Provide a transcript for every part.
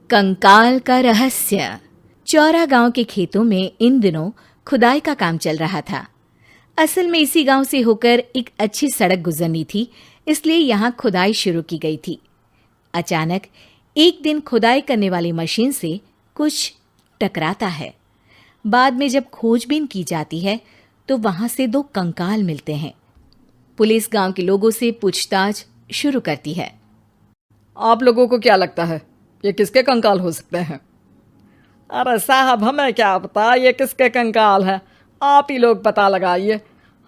कंकाल का रहस्य। चौरा गांव के खेतों में इन दिनों खुदाई का काम चल रहा था। असल में इसी गांव से होकर एक अच्छी सड़क गुजरनी थी, इसलिए यहाँ खुदाई शुरू की गई थी। अचानक एक दिन खुदाई करने वाली मशीन से कुछ टकराता है। बाद में जब खोजबीन की जाती है तो वहां से 2 कंकाल मिलते हैं। पुलिस गांव के लोगों से पूछताछ शुरू करती है। आप लोगों को क्या लगता है ये किसके कंकाल हो सकते हैं? अरे साहब, हमें क्या पता ये किसके कंकाल हैं, आप ही लोग पता लगाइए।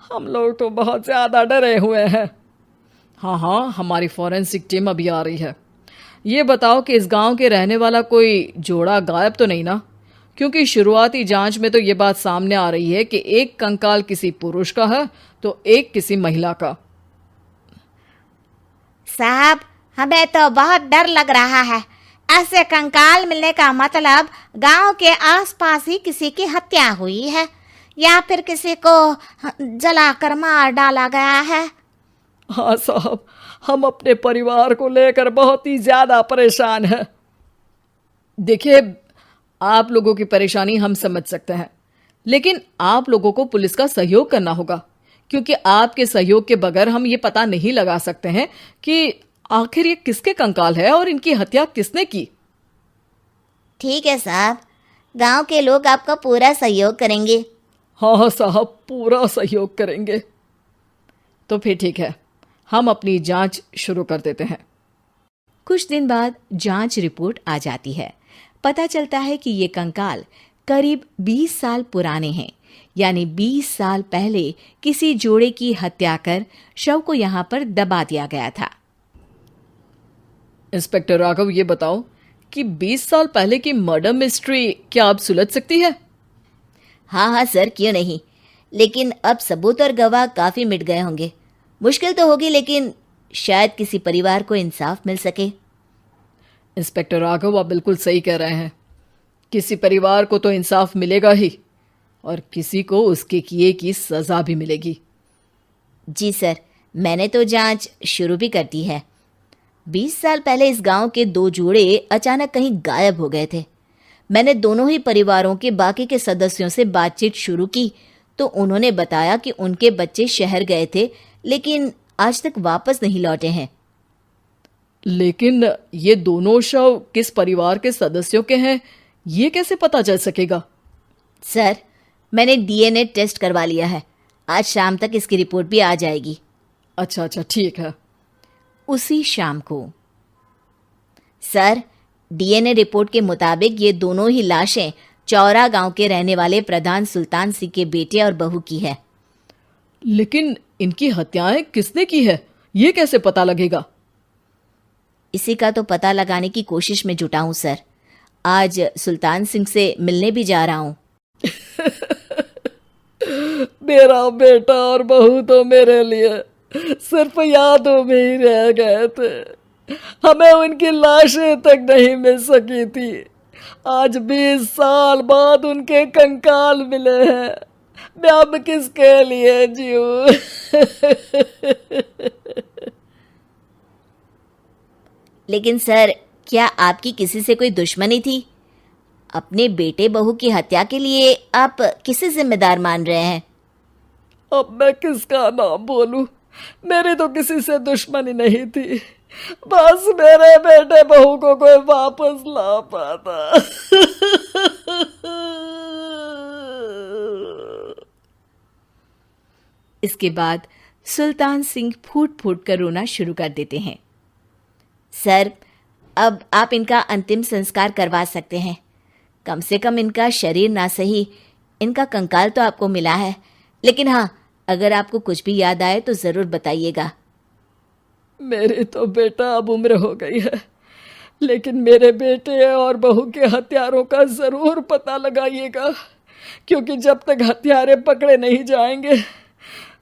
हम लोग तो बहुत ज़्यादा डरे हुए हैं। हाँ, हमारी फॉरेंसिक टीम अभी आ रही है। ये बताओ कि इस गांव के रहने वाला कोई जोड़ा गायब तो नहीं ना? क्योंकि शुरुआती जांच में तो ये बात सामने आ रही है कि एक कंकाल किसी पुरुष का है तो एक किसी महिला का। साहब, हमें तो बहुत डर लग रहा है। ऐसे कंकाल मिलने का मतलब गांव के आसपास ही किसी की हत्या हुई है या फिर किसी को जलाकर मार डाला गया है। हाँ साहब, हम अपने परिवार को लेकर बहुत ही ज़्यादा परेशान हैं। देखिए, आप लोगों की परेशानी हम समझ सकते हैं, लेकिन आप लोगों को पुलिस का सहयोग करना होगा, क्योंकि आपके सहयोग के बगैर हम ये पता नहीं लगा सकते हैं कि आखिर ये किसके कंकाल है और इनकी हत्या किसने की। ठीक है साहब, गांव के लोग आपका पूरा सहयोग करेंगे। हाँ साहब, पूरा सहयोग करेंगे। तो फिर ठीक है, हम अपनी जांच शुरू कर देते हैं। कुछ दिन बाद जांच रिपोर्ट आ जाती है। पता चलता है कि ये कंकाल करीब 20 साल पुराने हैं, यानी 20 साल पहले किसी जोड़े की हत्या कर शव को यहाँ पर दबा दिया गया था। इंस्पेक्टर राघव, ये बताओ कि 20 साल पहले की मर्डर मिस्ट्री क्या अब सुलझ सकती है? हाँ सर, क्यों नहीं। लेकिन अब सबूत और गवाह काफ़ी मिट गए होंगे। मुश्किल तो होगी, लेकिन शायद किसी परिवार को इंसाफ मिल सके। इंस्पेक्टर राघव, आप बिल्कुल सही कह रहे हैं। किसी परिवार को तो इंसाफ मिलेगा ही और किसी को उसके किए की सज़ा भी मिलेगी। जी सर, मैंने तो जांच शुरू भी कर दी है। 20 साल पहले इस गांव के 2 जोड़े अचानक कहीं गायब हो गए थे। मैंने दोनों ही परिवारों के बाकी के सदस्यों से बातचीत शुरू की तो उन्होंने बताया कि उनके बच्चे शहर गए थे, लेकिन आज तक वापस नहीं लौटे हैं। लेकिन ये दोनों शव किस परिवार के सदस्यों के हैं, ये कैसे पता चल सकेगा? सर, मैंने डीएनए टेस्ट करवा लिया है। आज शाम तक इसकी रिपोर्ट भी आ जाएगी। अच्छा, ठीक है। उसी शाम को सर, डीएनए रिपोर्ट के मुताबिक ये दोनों ही लाशें चौरा गांव के रहने वाले प्रधान सुल्तान सिंह के बेटे और बहू की है। लेकिन इनकी हत्याएं किसने की है, ये कैसे पता लगेगा? इसी का तो पता लगाने की कोशिश में जुटा हूं सर। आज सुल्तान सिंह से मिलने भी जा रहा हूं। मेरा बेटा और बहू तो मेरे लिए सिर्फ यादों में ही रह गए थे। हमें उनकी लाशें तक नहीं मिल सकी थी। आज 20 साल बाद उनके कंकाल मिले हैं। मैं अब किसके लिए जीऊं? लेकिन सर, क्या आपकी किसी से कोई दुश्मनी थी? अपने बेटे बहू की हत्या के लिए आप किसे जिम्मेदार मान रहे हैं? अब मैं किसका नाम बोलूं? मेरी तो किसी से दुश्मनी नहीं थी, बस मेरे बेटे बहू को कोई वापस ला पाता। इसके बाद सुल्तान सिंह फूट फूट कर रोना शुरू कर देते हैं। सर, अब आप इनका अंतिम संस्कार करवा सकते हैं। कम से कम इनका शरीर ना सही, इनका कंकाल तो आपको मिला है। लेकिन हाँ, अगर आपको कुछ भी याद आए तो ज़रूर बताइएगा। मेरी तो बेटा अब उम्र हो गई है, लेकिन मेरे बेटे और बहू के हत्यारों का ज़रूर पता लगाइएगा, क्योंकि जब तक हत्यारे पकड़े नहीं जाएंगे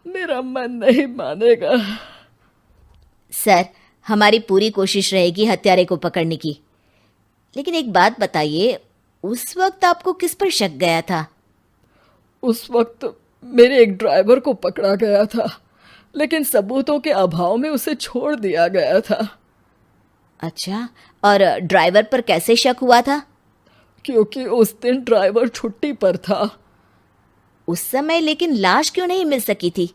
मेरा मन नहीं मानेगा। सर, हमारी पूरी कोशिश रहेगी हत्यारे को पकड़ने की। लेकिन एक बात बताइए, उस वक्त आपको किस पर शक गया था? उस वक्त मेरे एक ड्राइवर को पकड़ा गया था, लेकिन सबूतों के अभाव में उसे छोड़ दिया गया था। अच्छा, और ड्राइवर पर कैसे शक हुआ था? क्योंकि उस दिन ड्राइवर छुट्टी पर था। उस समय लेकिन लाश क्यों नहीं मिल सकी थी?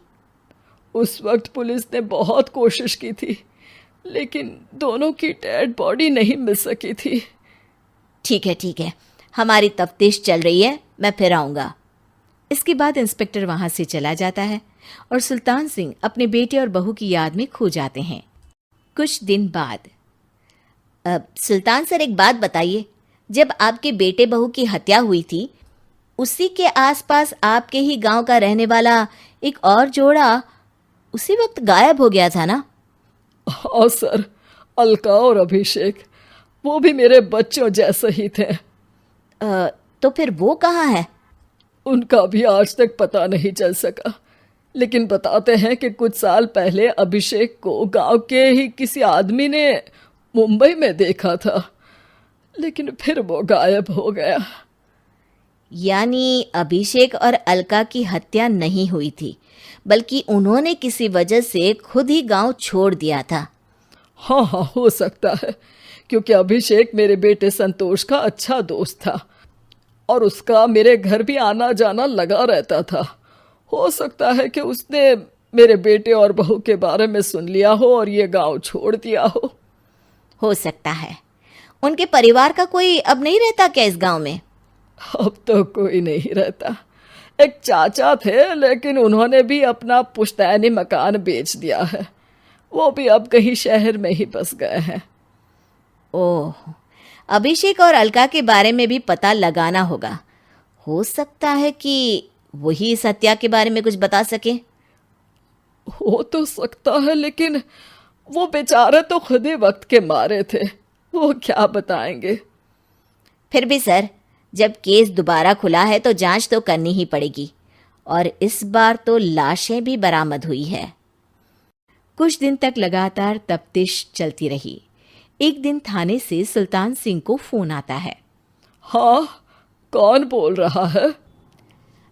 उस वक्त पुलिस ने बहुत कोशिश की थी, लेकिन दोनों की डेड बॉडी नहीं मिल सकी थी। ठीक है, हमारी तफ्तीश चल रही है, मैं फिर आऊंगा। इसके बाद इंस्पेक्टर वहां से चला जाता है और सुल्तान सिंह अपने बेटे और बहू की याद में खो जाते हैं। कुछ दिन बाद सुल्तान सर, एक बात बताइए, जब आपके बेटे बहू की हत्या हुई थी, उसी के आसपास आपके ही गांव का रहने वाला एक और जोड़ा उसी वक्त गायब हो गया था ना? हाँ सर, अलका और अभिषेक, वो भी मेरे बच्चों जैसे ही थे। तो फिर वो कहाँ है? उनका भी आज तक पता नहीं चल सका, लेकिन बताते हैं कि कुछ साल पहले अभिषेक को गांव के ही किसी आदमी ने मुंबई में देखा था, लेकिन फिर वो गायब हो गया। यानी अभिषेक और अलका की हत्या नहीं हुई थी, बल्कि उन्होंने किसी वजह से खुद ही गांव छोड़ दिया था। हाँ, हो सकता है, क्योंकि अभिषेक मेरे बेटे संतोष का अच्छा दोस्त था और उसका मेरे घर भी आना जाना लगा रहता था। हो सकता है कि उसने मेरे बेटे और बहू के बारे में सुन लिया हो और ये गांव छोड़ दिया हो सकता है। उनके परिवार का कोई अब नहीं रहता क्या इस गांव में? अब तो कोई नहीं रहता। एक चाचा थे, लेकिन उन्होंने भी अपना पुश्तैनी मकान बेच दिया है। वो भी अब कहीं शहर में ही बस गए हैं। ओह, अभिषेक और अलका के बारे में भी पता लगाना होगा। हो सकता है कि वही इस हत्या के बारे में कुछ बता सके। हो तो सकता है, लेकिन वो बेचारे तो खुद ही वक्त के मारे थे, वो क्या बताएंगे। फिर भी सर, जब केस दोबारा खुला है तो जांच तो करनी ही पड़ेगी, और इस बार तो लाशें भी बरामद हुई है। कुछ दिन तक लगातार तफ्तीश चलती रही। एक दिन थाने से सुल्तान सिंह को फोन आता है। हाँ, कौन बोल रहा है?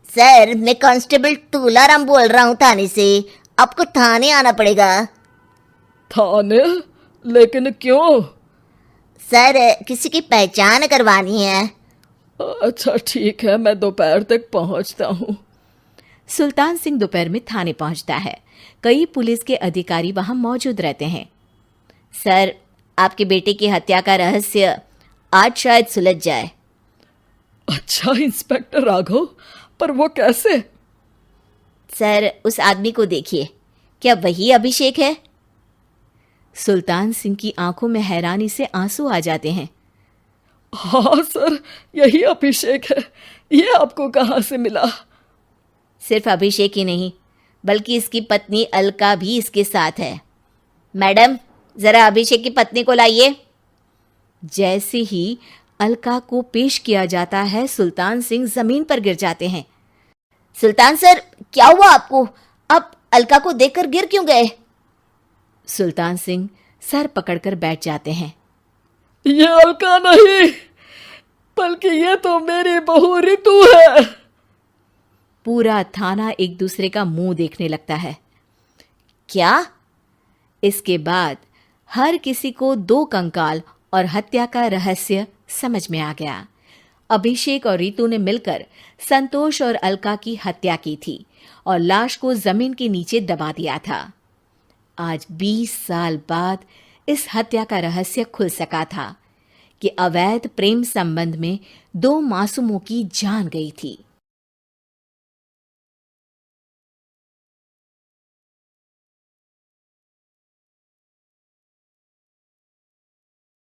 सर, मैं कांस्टेबल तुलाराम बोल रहा हूँ थाने से। आपको थाने आना पड़ेगा। थाने? लेकिन क्यों? सर, किसी की पहचान करवानी है। अच्छा ठीक है, मैं दोपहर तक पहुंचता हूँ। सुल्तान सिंह दोपहर में थाने पहुंचता है। कई पुलिस के अधिकारी वहां मौजूद रहते हैं। सर, आपके बेटे की हत्या का रहस्य आज शायद सुलझ जाए। अच्छा इंस्पेक्टर राघव, पर वो कैसे? सर, उस आदमी को देखिए, क्या वही अभिषेक है? सुल्तान सिंह की आंखों में हैरानी से आंसू आ जाते हैं। हाँ सर, यही अभिषेक है। ये आपको कहाँ से मिला? सिर्फ अभिषेक ही नहीं, बल्कि इसकी पत्नी अलका भी इसके साथ है। मैडम, जरा अभिषेक की पत्नी को लाइए। जैसे ही अलका को पेश किया जाता है, सुल्तान सिंह जमीन पर गिर जाते हैं। सुल्तान सर, क्या हुआ आपको? आप अलका को देखकर गिर क्यों गए? सुल्तान सिंह सर पकड़कर बैठ जाते हैं। ये अलका नहीं, बल्कि ये तो मेरी बहू रितु है। पूरा थाना एक दूसरे का मुंह देखने लगता है। क्या? इसके बाद हर किसी को दो कंकाल और हत्या का रहस्य समझ में आ गया। अभिषेक और रितु ने मिलकर संतोष और अलका की हत्या की थी और लाश को जमीन के नीचे दबा दिया था। आज 20 साल बाद इस हत्या का रहस्य खुल सका था कि अवैध प्रेम संबंध में 2 मासूमों की जान गई थी।